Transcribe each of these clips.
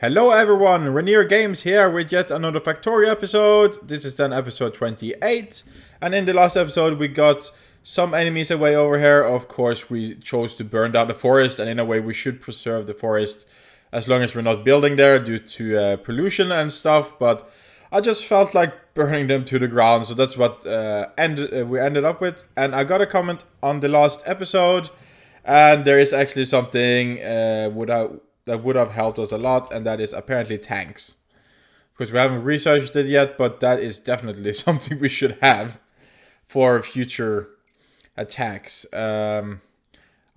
Hello everyone, Renir Games here with yet another Factorio episode. This is then episode 28. And in the last episode we got some enemies away over here. Of course we chose to burn down the forest, and in a way we should preserve the forest as long as we're not building there due to pollution and stuff. But I just felt like burning them to the ground, so that's what we ended up with. And I got a comment on the last episode, and there is actually something that would have helped us a lot, and that is apparently tanks. Because we haven't researched it yet, but that is definitely something we should have for future attacks. I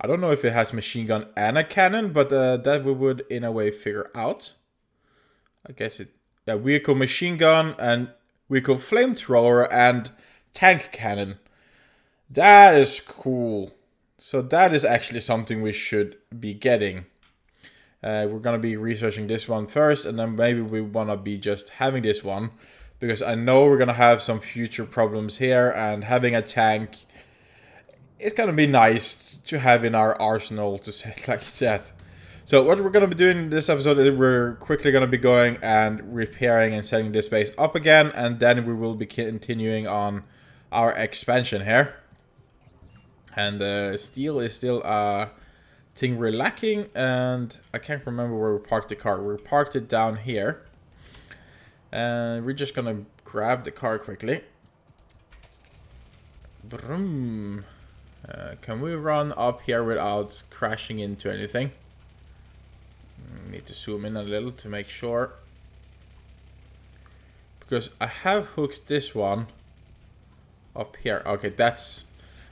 don't know if it has machine gun and a cannon, but that we would in a way figure out. I guess it... Yeah, vehicle machine gun and vehicle flamethrower and tank cannon. That is cool. So that is actually something we should be getting. We're going to be researching this one first, and then maybe we want to be just having this one. Because I know we're going to have some future problems here, and having a tank is going to be nice to have in our arsenal, to say it like that. So what we're going to be doing in this episode is we're quickly going to be going and repairing and setting this base up again, and then we will be continuing on our expansion here. And steel is still a thing we're lacking, and I can't remember where we parked the car. We parked it down here, and we're just going to grab the car quickly. Vroom. Can we run up here without crashing into anything? Need to zoom in a little to make sure, because I have hooked this one up here. Okay, that's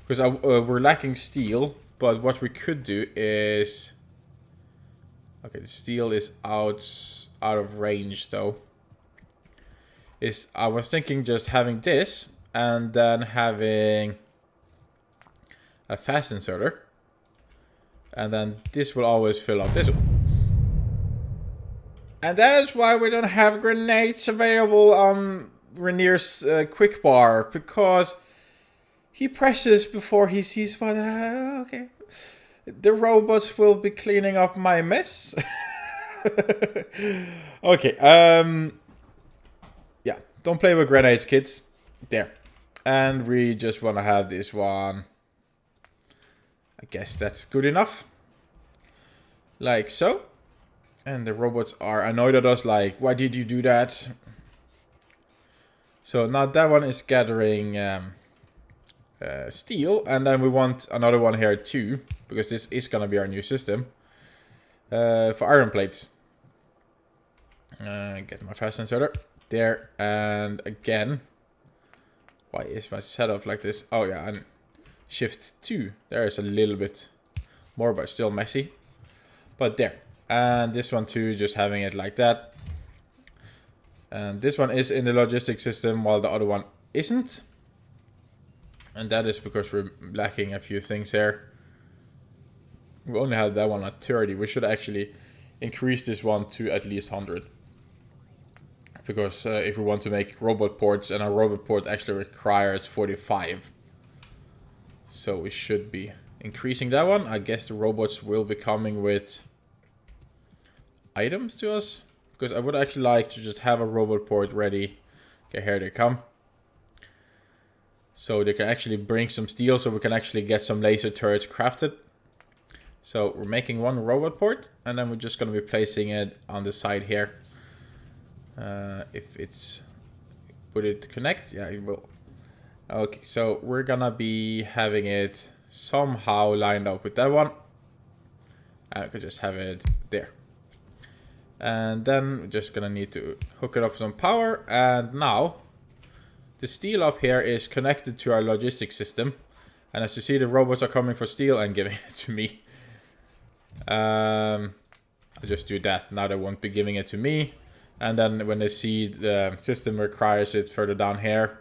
because we're lacking steel, but what we could do is, okay, the steel is out of range though. I was thinking just having this and then having a fast inserter, and then this will always fill up this one. And that is why we don't have grenades available on Renir's quick bar, because he presses before he sees what... okay. The robots will be cleaning up my mess. Okay, yeah, don't play with grenades, kids. There. And we just want to have this one. I guess that's good enough. Like so. And the robots are annoyed at us, like, why did you do that? So now that one is gathering steel, and then we want another one here too, because this is gonna be our new system for iron plates. Get my fast inserter there, and again, why is my setup like this? Oh yeah, and shift 2. There is a little bit more, but still messy. But there. And this one too, just having it like that. And this one is in the logistics system, while the other one isn't. And that is because we're lacking a few things here. We only have that one at 30. We should actually increase this one to at least 100. Because if we want to make robot ports, and a robot port actually requires 45. So we should be increasing that one. I guess the robots will be coming with items to us, because I would actually like to just have a robot port ready. Okay, here they come. So they can actually bring some steel, so we can actually get some laser turrets crafted. So we're making one robot port, and then we're just going to be placing it on the side here. If it's... would it connect? Yeah, it will. Okay, so we're gonna be having it somehow lined up with that one. I could just have it there. And then we're just gonna need to hook it up with some power. And now the steel up here is connected to our logistics system. And as you see, the robots are coming for steel and giving it to me. I'll just do that. Now they won't be giving it to me. And then when they see the system requires it further down here,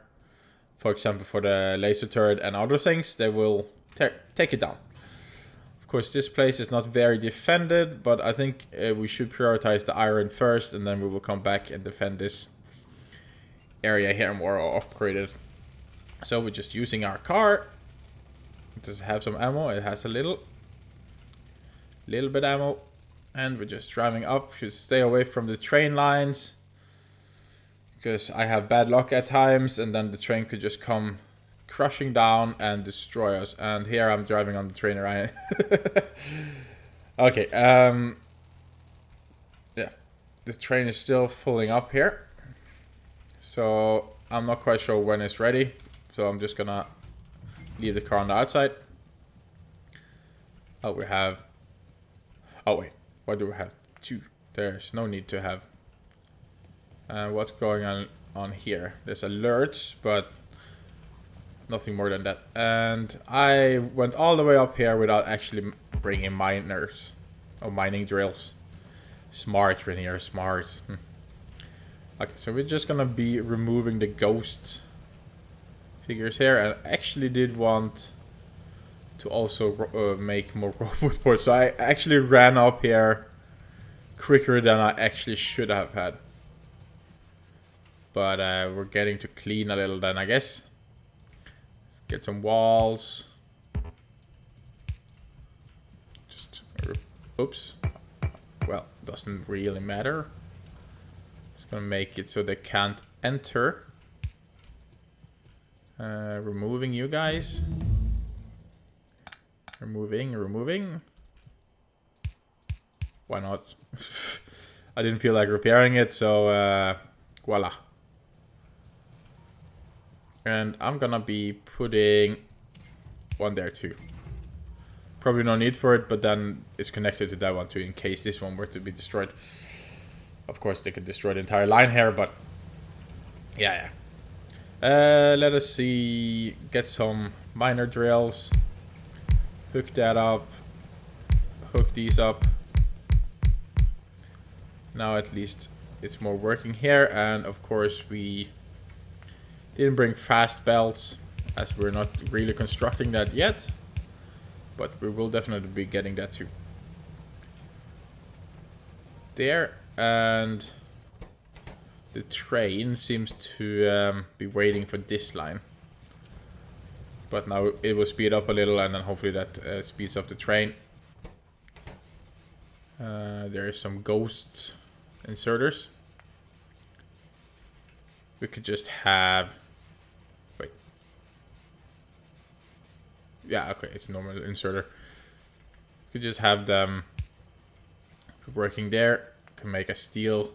for example for the laser turret and other things, they will take it down. Of course, this place is not very defended, but I think we should prioritize the iron first, and then we will come back and defend this area here more, or upgrade it. So we're just using our car. It does have some ammo. It has a little bit ammo. And we're just driving up. Should stay away from the train lines, because I have bad luck at times, and then the train could just come crushing down and destroy us. And here I'm driving on the train, right? Okay, yeah, the train is still filling up here, so I'm not quite sure when it's ready, so I'm just gonna leave the car on the outside. Oh, we have, oh wait, why do we have two? There's no need to have. What's going on here? There's alerts, but nothing more than that. And I went all the way up here without actually bringing miners or mining drills. Smart, Renir, smart. Okay, so we're just gonna be removing the ghost figures here. And I actually did want to also make more robot boards. So I actually ran up here quicker than I actually should have had. But we're getting to clean a little then, I guess. Get some walls. Just, oops. Well, doesn't really matter. It's gonna make it so they can't enter. Removing you guys. Removing. Why not? I didn't feel like repairing it, so voila. And I'm gonna be putting one there too. Probably no need for it, but then it's connected to that one too in case this one were to be destroyed. Of course, they could destroy the entire line here, but yeah. Let us see. Get some miner drills. Hook that up. Hook these up. Now at least it's more working here, and of course we didn't bring fast belts as we're not really constructing that yet, but we will definitely be getting that too. There, and the train seems to be waiting for this line, but now it will speed up a little, and then hopefully that speeds up the train. There is some ghost inserters. We could just have, wait, yeah, okay, it's a normal inserter. We could just have them working there. Can make a steel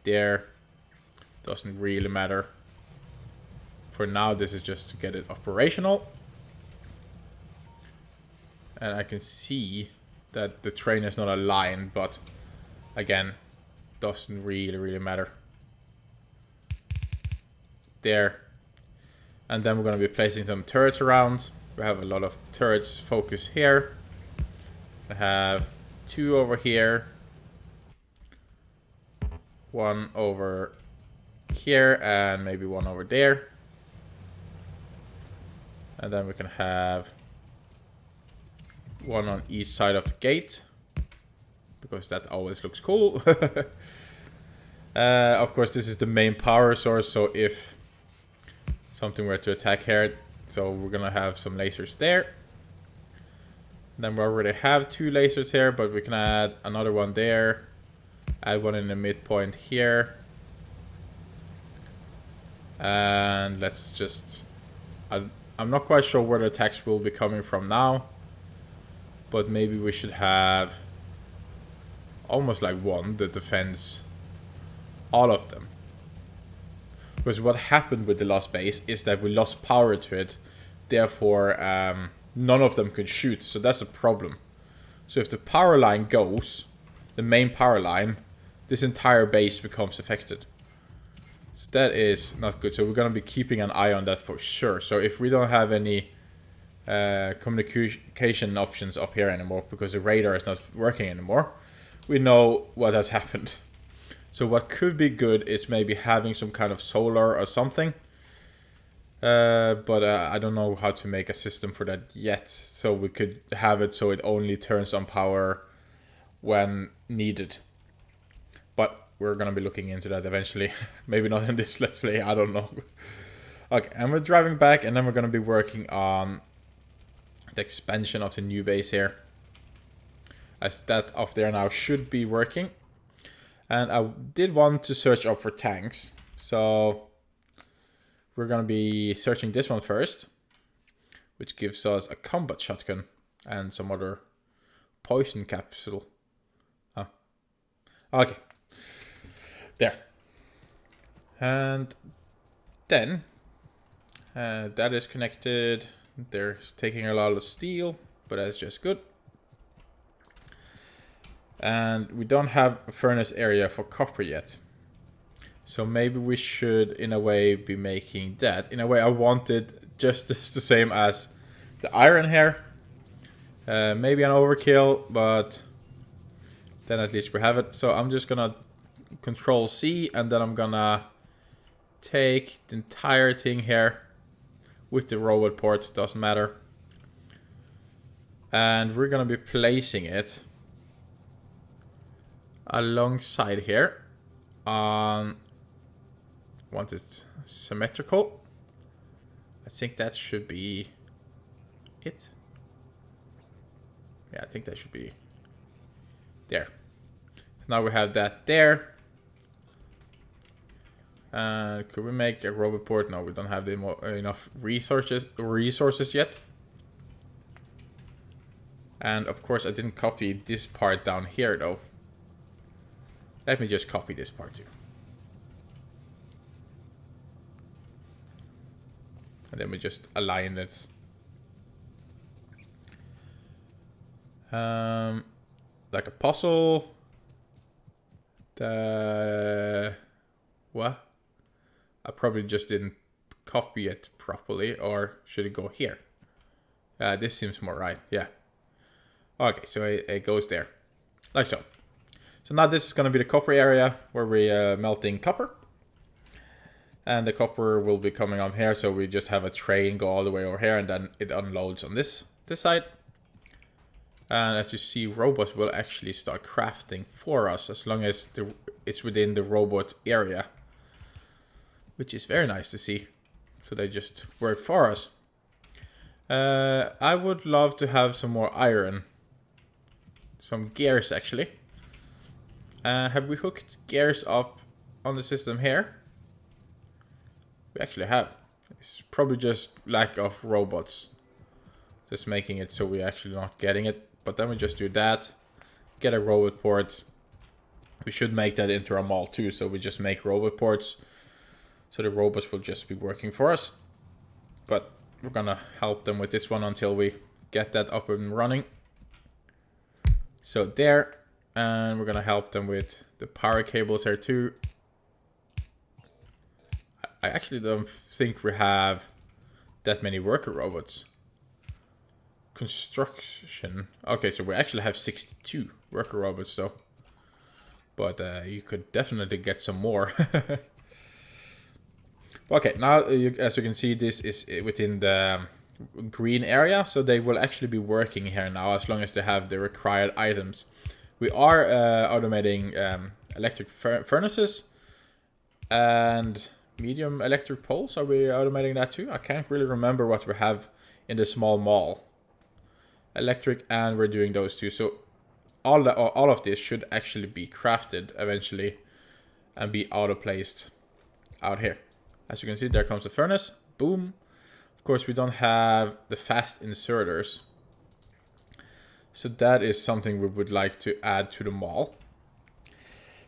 there. Doesn't really matter. For now, this is just to get it operational. And I can see that the train is not aligned, but again, doesn't really matter. There. And then we're going to be placing some turrets around. We have a lot of turrets focused here. I have two over here. One over here and maybe one over there. And then we can have one on each side of the gate, because that always looks cool. Of course, this is the main power source, so if something were to attack here, so we're gonna have some lasers there. Then we already have two lasers here, but we can add another one there. Add one in the midpoint here. And let's just... I'm not quite sure where the attacks will be coming from now. But maybe we should have almost like one that defends all of them. Because what happened with the lost base is that we lost power to it. Therefore, none of them could shoot. So that's a problem. So if the power line goes, the main power line, this entire base becomes affected. So that is not good. So we're going to be keeping an eye on that for sure. So if we don't have any communication options up here anymore, because the radar is not working anymore, we know what has happened. So what could be good is maybe having some kind of solar or something. But I don't know how to make a system for that yet. So we could have it so it only turns on power when needed. But we're going to be looking into that eventually. Maybe not in this Let's Play, I don't know. Okay, and we're driving back, and then we're going to be working on the expansion of the new base here. as that up there now should be working. And I did want to search up for tanks, so we're gonna be searching this one first, which gives us a combat shotgun and some other poison capsule. Oh, okay, there. And then that is connected. They're taking a lot of steel, but that's just good. And we don't have a furnace area for copper yet. So maybe we should, in a way, be making that. In a way, I want it just the same as the iron here. Maybe an overkill, but then at least we have it. So I'm just gonna Control C, and then I'm gonna take the entire thing here with the robot port, doesn't matter. And we're gonna be placing it alongside here. Want it symmetrical. I think that should be it. Yeah, I think that should be there. So now we have that there. Could we make a robot port? No, we don't have enough resources yet. And of course I didn't copy this part down here though. Let me just copy this part too. And then we just align it. Like a puzzle. What? I probably just didn't copy it properly, or should it go here? This seems more right, yeah. Okay, so it goes there, like so. So now this is going to be the copper area where we're melting copper. And the copper will be coming on here, so we just have a train go all the way over here, and then it unloads on this side. And as you see, robots will actually start crafting for us as long as it's within the robot area. Which is very nice to see. So they just work for us. I would love to have some more iron. Some gears actually. Have we hooked gears up on the system here? We actually have. It's probably just lack of robots. Just making it so we're actually not getting it. But then we just do that. Get a robot port. We should make that into a mall too. So we just make robot ports. So the robots will just be working for us. But we're gonna help them with this one until we get that up and running. So there. And we're gonna help them with the power cables here too. I actually don't think we have that many worker robots. Construction. Okay, so we actually have 62 worker robots though. But you could definitely get some more. Okay, now as you can see, this is within the green area. So they will actually be working here now as long as they have the required items. We are automating electric furnaces and medium electric poles. Are we automating that too? I can't really remember what we have in the small mall. Electric, and we're doing those two. So all of this should actually be crafted eventually and be auto-placed out here. As you can see, there comes the furnace. Boom. Of course, we don't have the fast inserters. So that is something we would like to add to the mall.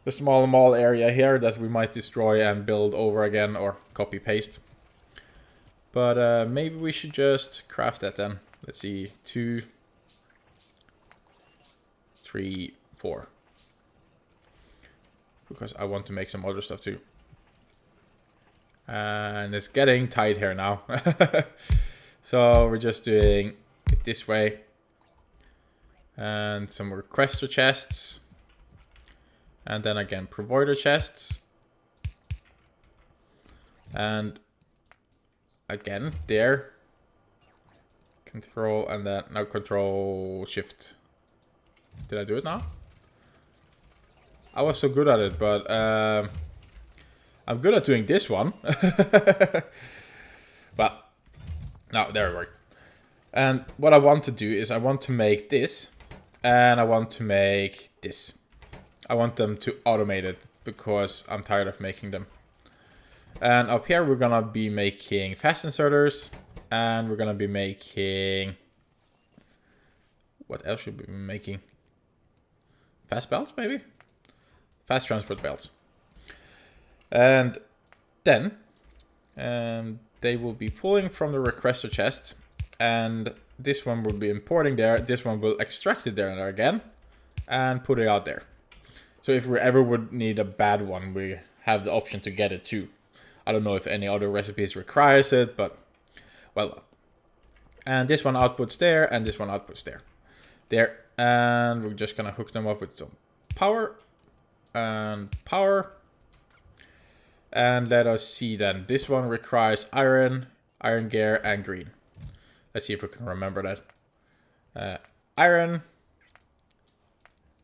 The small mall area here that we might destroy and build over again or copy paste. But maybe we should just craft that then. Let's see, 2, 3, 4. Because I want to make some other stuff too. And it's getting tight here now. So we're just doing it this way. And some requester chests. And then again, provider chests. And again, there. Control, and then now Control Shift. Did I do it now? I was so good at it, but I'm good at doing this one. But no, there it worked. And what I want to do is I want to make this And I want to make this. I want them to automate it because I'm tired of making them. And up here we're gonna be making fast inserters. And we're gonna be making... What else should we be making? Fast belts, maybe? Fast transport belts. And then they will be pulling from the requester chest. And this one will be importing there. This one will extract it there and there again. And put it out there. So if we ever would need a bad one, we have the option to get it too. I don't know if any other recipes requires it, but well. And this one outputs there, and this one outputs there. There. And we're just gonna hook them up with some power. And power. And let us see then. This one requires iron, iron gear, and green. Let's see if we can remember that. Iron,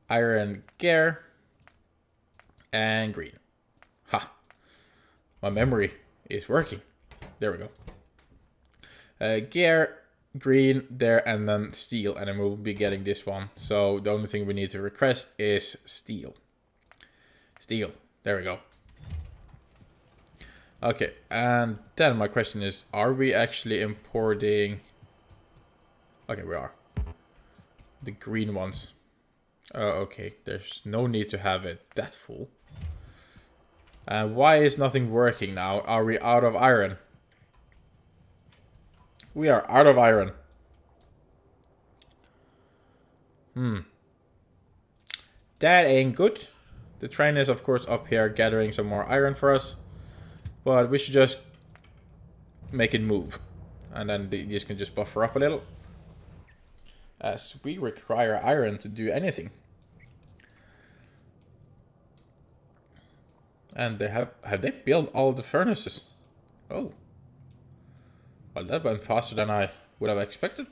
iron gear, and green. Ha! My memory is working. There we go. Gear, green, there, and then steel. And then we'll be getting this one. So the only thing we need to request is steel. Steel. There we go. Okay, and then my question is, are we actually importing... Okay, we are. The green ones. Okay, there's no need to have it that full. Why is nothing working now? Are we out of iron? We are out of iron. That ain't good. The train is, of course, up here gathering some more iron for us. But we should just make it move. And then these can just buffer up a little. As we require iron to do anything. And they have they built all the furnaces? Oh. Well, that went faster than I would have expected.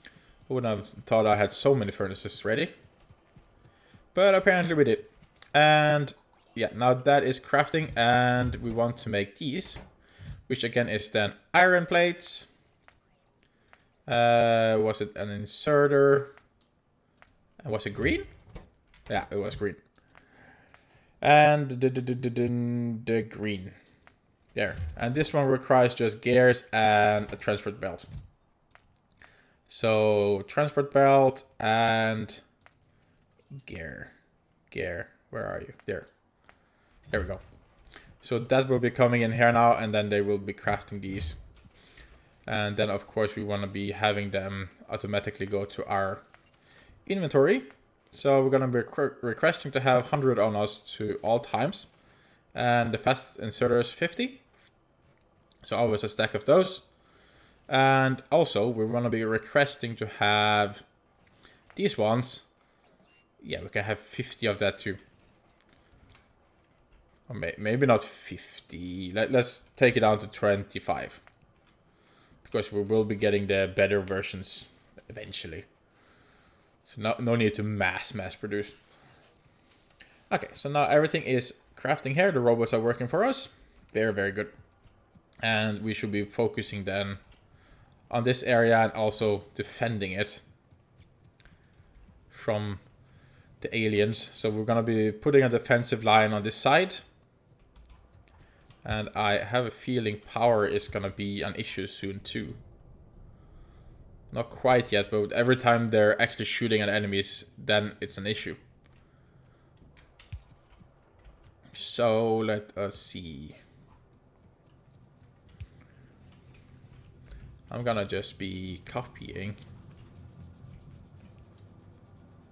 I wouldn't have thought I had so many furnaces ready. But apparently we did. And... yeah, now that is crafting, and we want to make these, which again is then iron plates. Was it an inserter? Was it green? Yeah, it was green. And the green. There. And this one requires just gears and a transport belt. So, transport belt and gear. Gear. Where are you? There. There we go. So that will be coming in here now, and then they will be crafting these. And then, of course, we want to be having them automatically go to our inventory. So we're going to be requesting to have 100 on us to all times. And the fast inserters 50. So always a stack of those. And also, we want to be requesting to have these ones. Yeah, we can have 50 of that too. Or maybe not 50. Let's take it down to 25. Because we will be getting the better versions eventually. So no need to mass produce. Okay, so now everything is crafting here. The robots are working for us. Very, very good. And we should be focusing then on this area and also defending it from the aliens. So we're going to be putting a defensive line on this side. And I have a feeling power is going to be an issue soon too. Not quite yet, but every time they're actually shooting at enemies, then it's an issue. So let us see. I'm gonna just be copying.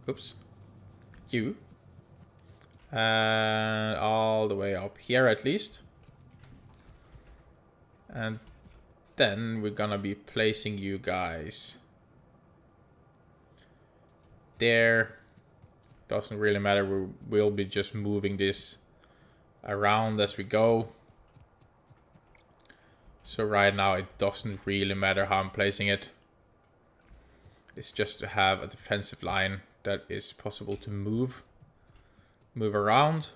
Oops. You. And all the way up here at least. And then we're gonna be placing you guys there. Doesn't really matter. We'll be just moving this around as we go. So right now it doesn't really matter how I'm placing it. It's just to have a defensive line that is possible to move around.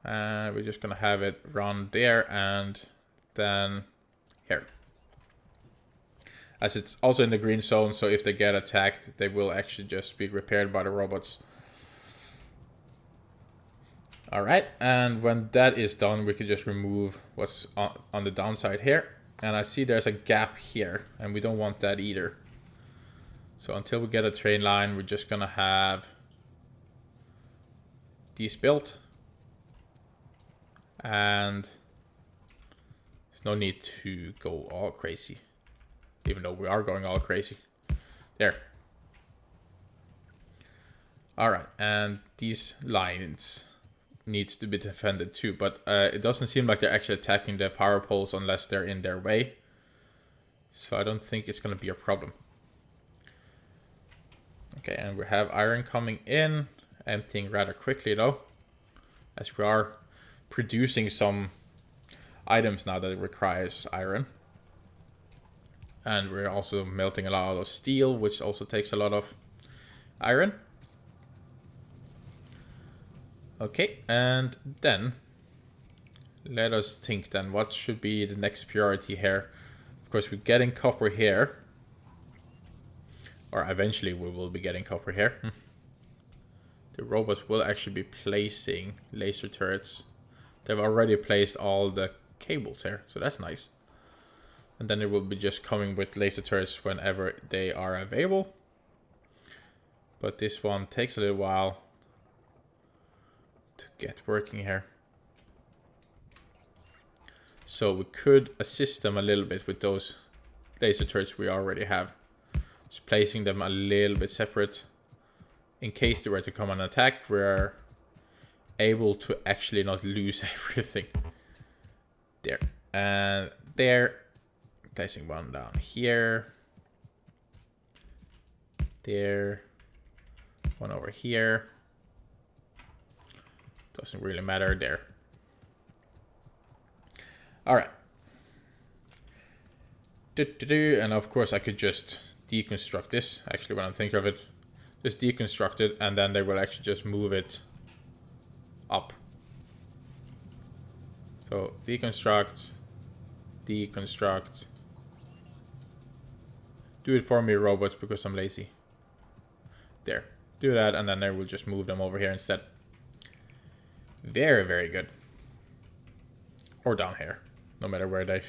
And we're just gonna have it run there and then here. as it's also in the green zone, so if they get attacked, they will actually just be repaired by the robots. Alright, and when that is done, we can just remove what's on the downside here. And I see there's a gap here, and we don't want that either. So until we get a train line, we're just gonna have these built. And there's no need to go all crazy, even though we are going all crazy. There. Alright, and these lines needs to be defended too, but it doesn't seem like they're actually attacking the power poles unless they're in their way. So I don't think it's going to be a problem. Okay, and we have iron coming in, emptying rather quickly though, as we are producing some items now that requires iron. And we're also melting a lot of steel, which also takes a lot of iron. Okay, and then let us think then what should be the next priority here. Of course, we're getting copper here, or eventually we will be getting copper here. The robots will actually be placing laser turrets. They've already placed all the cables here, so that's nice. And then it will be just coming with laser turrets whenever they are available. But this one takes a little while to get working here. So we could assist them a little bit with those laser turrets we already have. Just placing them a little bit separate. In case they were to come and attack, we're able to actually not lose everything. There. And there. Placing one down here. There. One over here. Doesn't really matter there. Alright. And of course I could just deconstruct this. Actually, when I think of it, just deconstruct it, and then they will actually just move it up. So deconstruct, deconstruct. Do it for me, robots, because I'm lazy. There. Do that, and then I will just move them over here instead. Very, very good. Or down here. No matter where they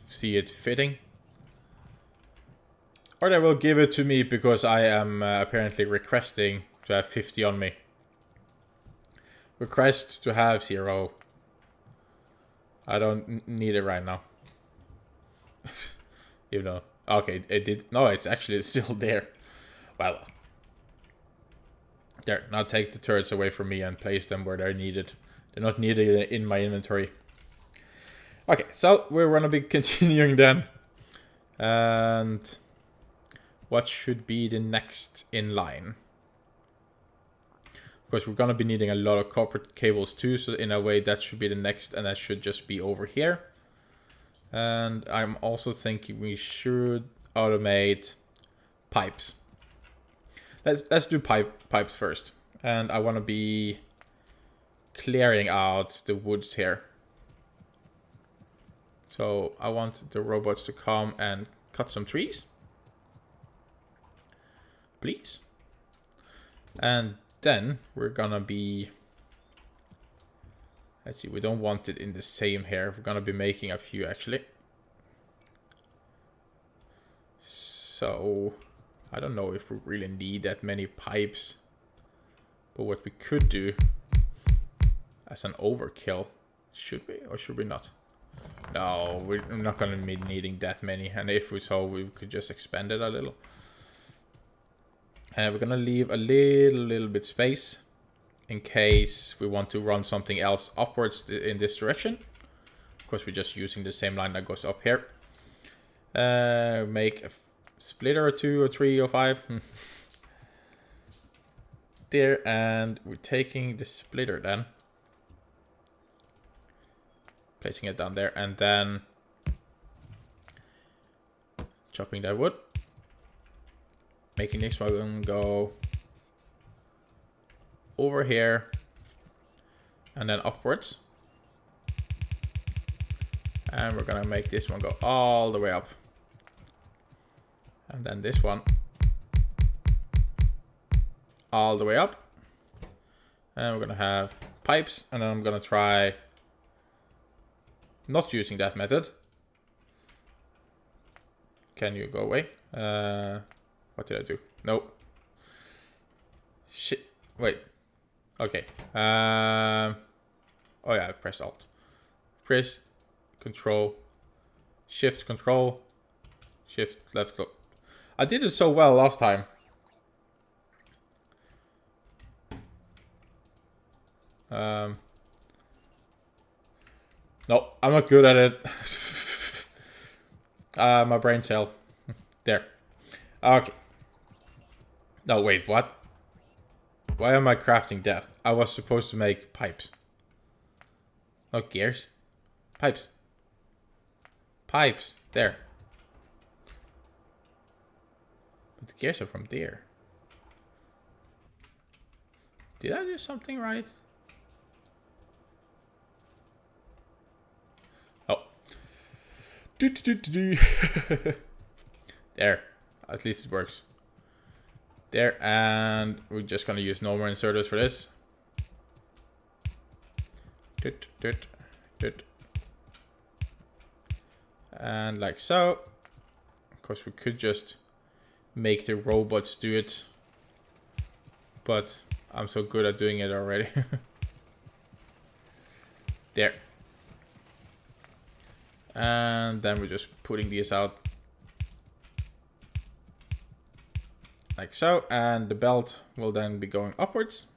see it fitting. Or they will give it to me because I am apparently requesting to have 50 on me. Request to have 0. I don't need it right now. Even though... Okay, it did... No, it's actually still there. Well... There, now take the turrets away from me and place them where they're needed. They're not needed in my inventory. Okay, so we're gonna be continuing then. And what should be the next in line? Of course, we're gonna be needing a lot of copper cables too, so in a way that should be the next, and that should just be over here. And I'm also thinking we should automate pipes. Let's do pipes first. And I want to be clearing out the woods here. So I want the robots to come and cut some trees. Please. And then we're gonna be... Let's see, we don't want it in the same here. We're gonna be making a few actually. So... I don't know if we really need that many pipes. But what we could do as an overkill, should we or should we not? No, we're not going to be needing that many. And if we so, we could just expand it a little. And we're going to leave a little bit space in case we want to run something else upwards in this direction. Of course, we're just using the same line that goes up here. Make a splitter or 2 or 3 or 5 there, and we're taking the splitter then, placing it down there, and then chopping that wood, making this one go over here and then upwards, and we're gonna make this one go all the way up. And then this one all the way up. And we're gonna have pipes, and then I'm gonna try not using that method. Can you go away? What did I do? Nope. Shit. Wait. Okay. Oh yeah, I pressed Alt. Press Control, Shift Control, Shift left click. I did it so well last time. No, I'm not good at it. My brain cell. There. Okay. No, wait, what? Why am I crafting that? I was supposed to make pipes. No, gears. Pipes. Pipes. There. But the gears are from there. Did I do something right? Oh. There. At least it works. There, and we're just gonna use no more inserters for this. And like so. Of course, we could just make the robots do it, but I'm so good at doing it already. There. And then we're just putting these out like so, and the belt will then be going upwards.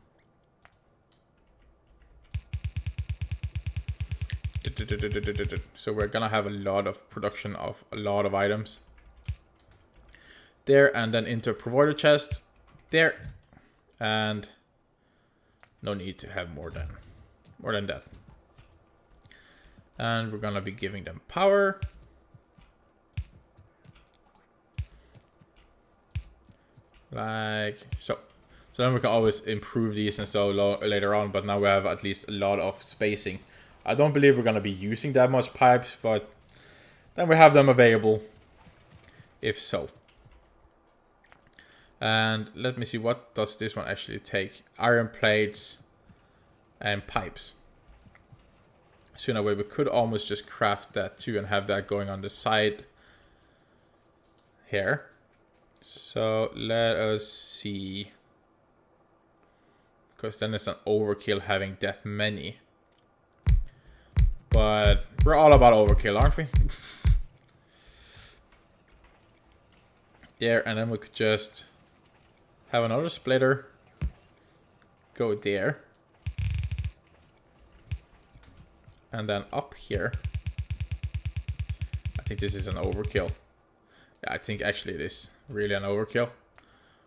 So we're gonna have a lot of production of a lot of items. There, and then into a provider chest. There. And no need to have more than that. And we're gonna be giving them power. Like so. So then we can always improve these and so later on, but now we have at least a lot of spacing. I don't believe we're gonna be using that much pipes, but then we have them available if so. And let me see, what does this one actually take? Iron plates and pipes. So in a way we could almost just craft that too and have that going on the side here. So let us see. Because then it's an overkill having that many. But we're all about overkill, aren't we? There, and then we could just have another splitter. Go there. And then up here. I think this is an overkill. Yeah, I think actually it is really an overkill.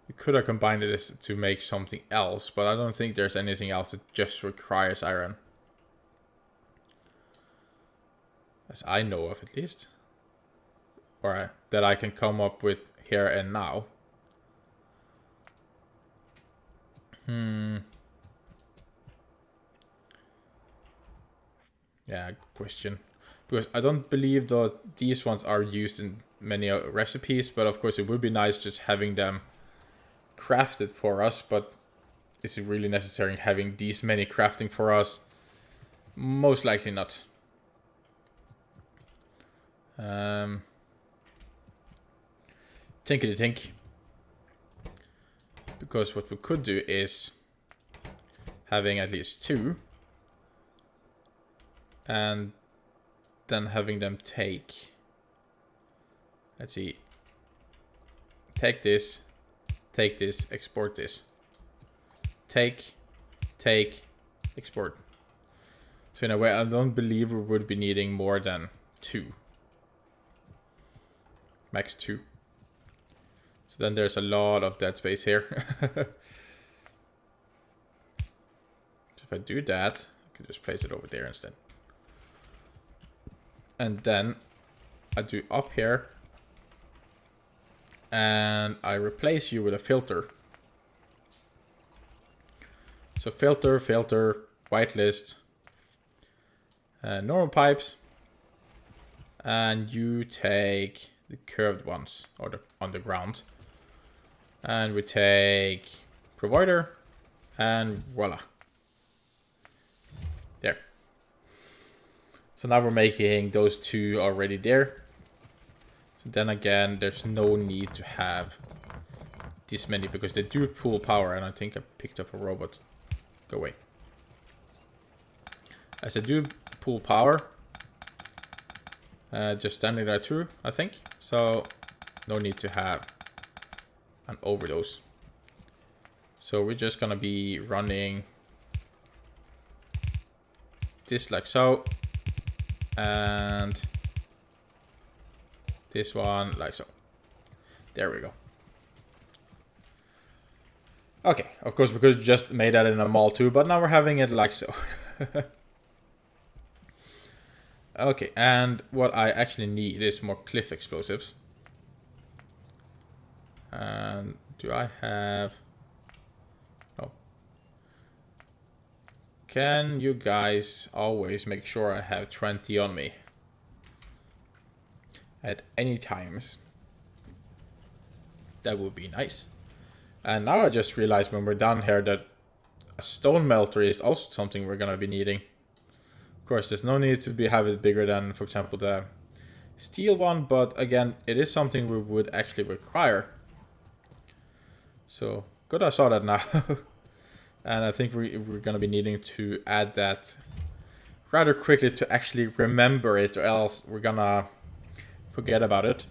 We could have combined this to make something else, but I don't think there's anything else that just requires iron. As I know of, at least. Or that I can come up with here and now. Yeah, good question. Because I don't believe that these ones are used in many recipes, but of course it would be nice just having them crafted for us, but is it really necessary having these many crafting for us? Most likely not. Tinkety tink. Because what we could do is having at least two. And then having them take, let's see, take this, export this. Take, export. So in a way, I don't believe we would be needing more than two. Max 2. So then there's a lot of dead space here. So if I do that, I can just place it over there instead. And then I do up here. And I replace you with a filter. So filter, whitelist, normal pipes. And you take the curved ones, or the on the ground. And we take provider, and voila. There. So now we're making those two already there. So then again, there's no need to have this many because they do pull power, and I think I picked up a robot. Go away. As they do pull power, just standing there too, I think. So no need to have an overdose. So we're just gonna be running this like so, and this one like so. There we go. Okay, of course we could have just made that in a mall too, but now we're having it like so. Okay, and what I actually need is more cliff explosives. And do I have... No. Can you guys always make sure I have 20 on me? At any times. That would be nice. And now I just realized when we're down here that a stone melter is also something we're gonna be needing. Of course, there's no need to have it bigger than, for example, the steel one, but again, it is something we would actually require. So, good I saw that now. And I think we're gonna be needing to add that rather quickly to actually remember it, or else we're gonna forget about it.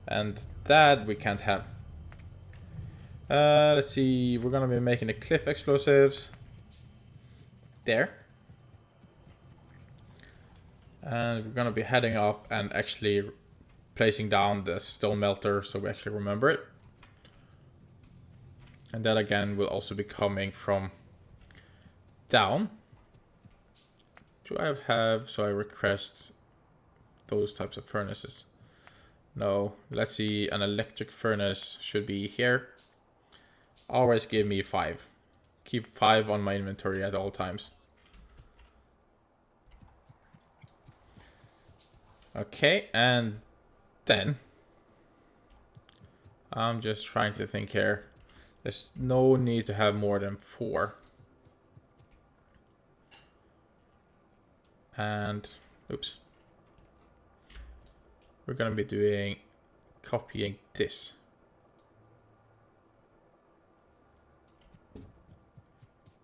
And that we can't have. Let's see, we're gonna be making the cliff explosives there. And we're gonna be heading up and actually placing down the stone melter so we actually remember it. And that again will also be coming from down. Do I have, so I request those types of furnaces? No, let's see, an electric furnace should be here. Always give me 5. Keep 5 on my inventory at all times. Okay, and then I'm just trying to think here. There's no need to have more than 4. And oops. We're gonna be doing copying this.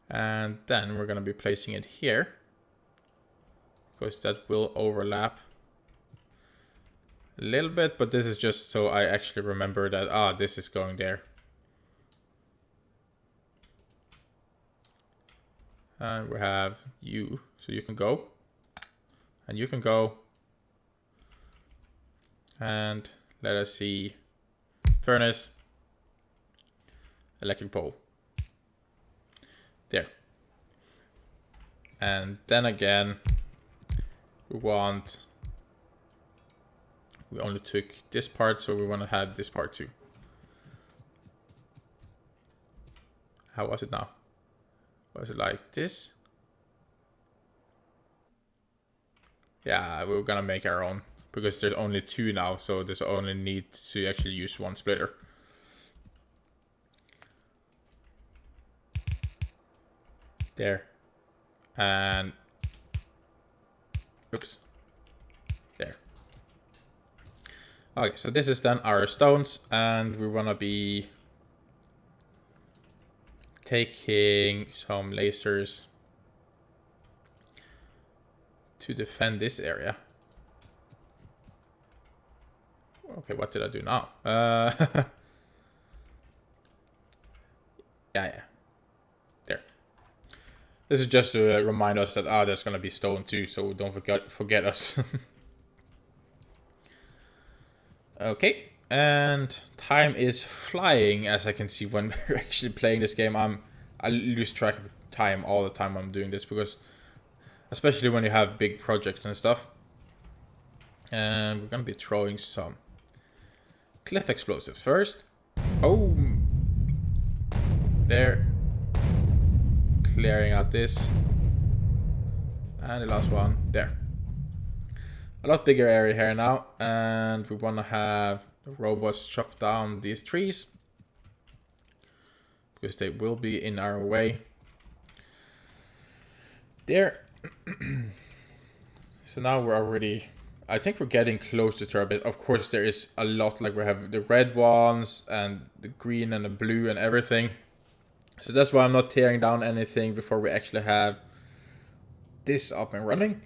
And then we're gonna be placing it here, because that will overlap a little bit, but this is just so I actually remember that, this is going there. And we have you, so you can go, and you can go. And let us see, furnace, electric pole. There. And then again, we only took this part, so we want to have this part too. How was it now? Was it like this? Yeah, we're gonna make our own, because there's only 2 now, so there's only need to actually use 1 splitter. There. And oops. There. Okay, so this is then our stones, and we wanna be taking some lasers to defend this area. Okay, what did I do now? Yeah. There. This is just to remind us that there's gonna be stone too, so don't forget us. Okay, and time is flying, as I can see when we're actually playing this game. I lose track of time all the time I'm doing this, because especially when you have big projects and stuff. And we're gonna be throwing some cliff explosives first. Oh, there. Clearing out this. And the last one there. a lot bigger area here now, and we want to have the robots chop down these trees because they will be in our way. There. So now we're already, I think we're getting closer to our base. Of course, there is a lot, like we have the red ones and the green and the blue and everything. So that's why I'm not tearing down anything before we actually have this up and running.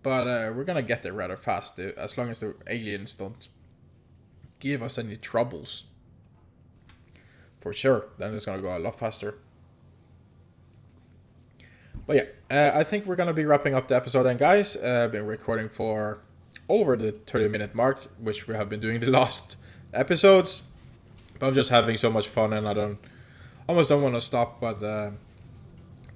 But we're gonna get there rather fast, as long as the aliens don't give us any troubles. For sure, then it's gonna go a lot faster. But yeah, I think we're going to be wrapping up the episode then, guys. I've been recording for over the 30-minute mark, which we have been doing the last episodes. But I'm just having so much fun, and I almost don't want to stop. But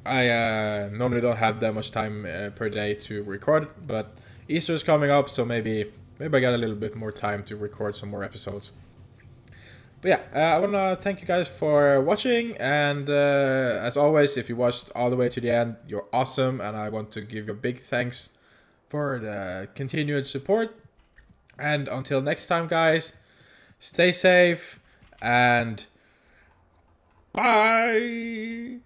I normally don't have that much time per day to record. But Easter's coming up, so maybe I got a little bit more time to record some more episodes. But yeah, I want to thank you guys for watching, and as always, if you watched all the way to the end, you're awesome, and I want to give you a big thanks for the continued support. And until next time, guys, stay safe, and bye!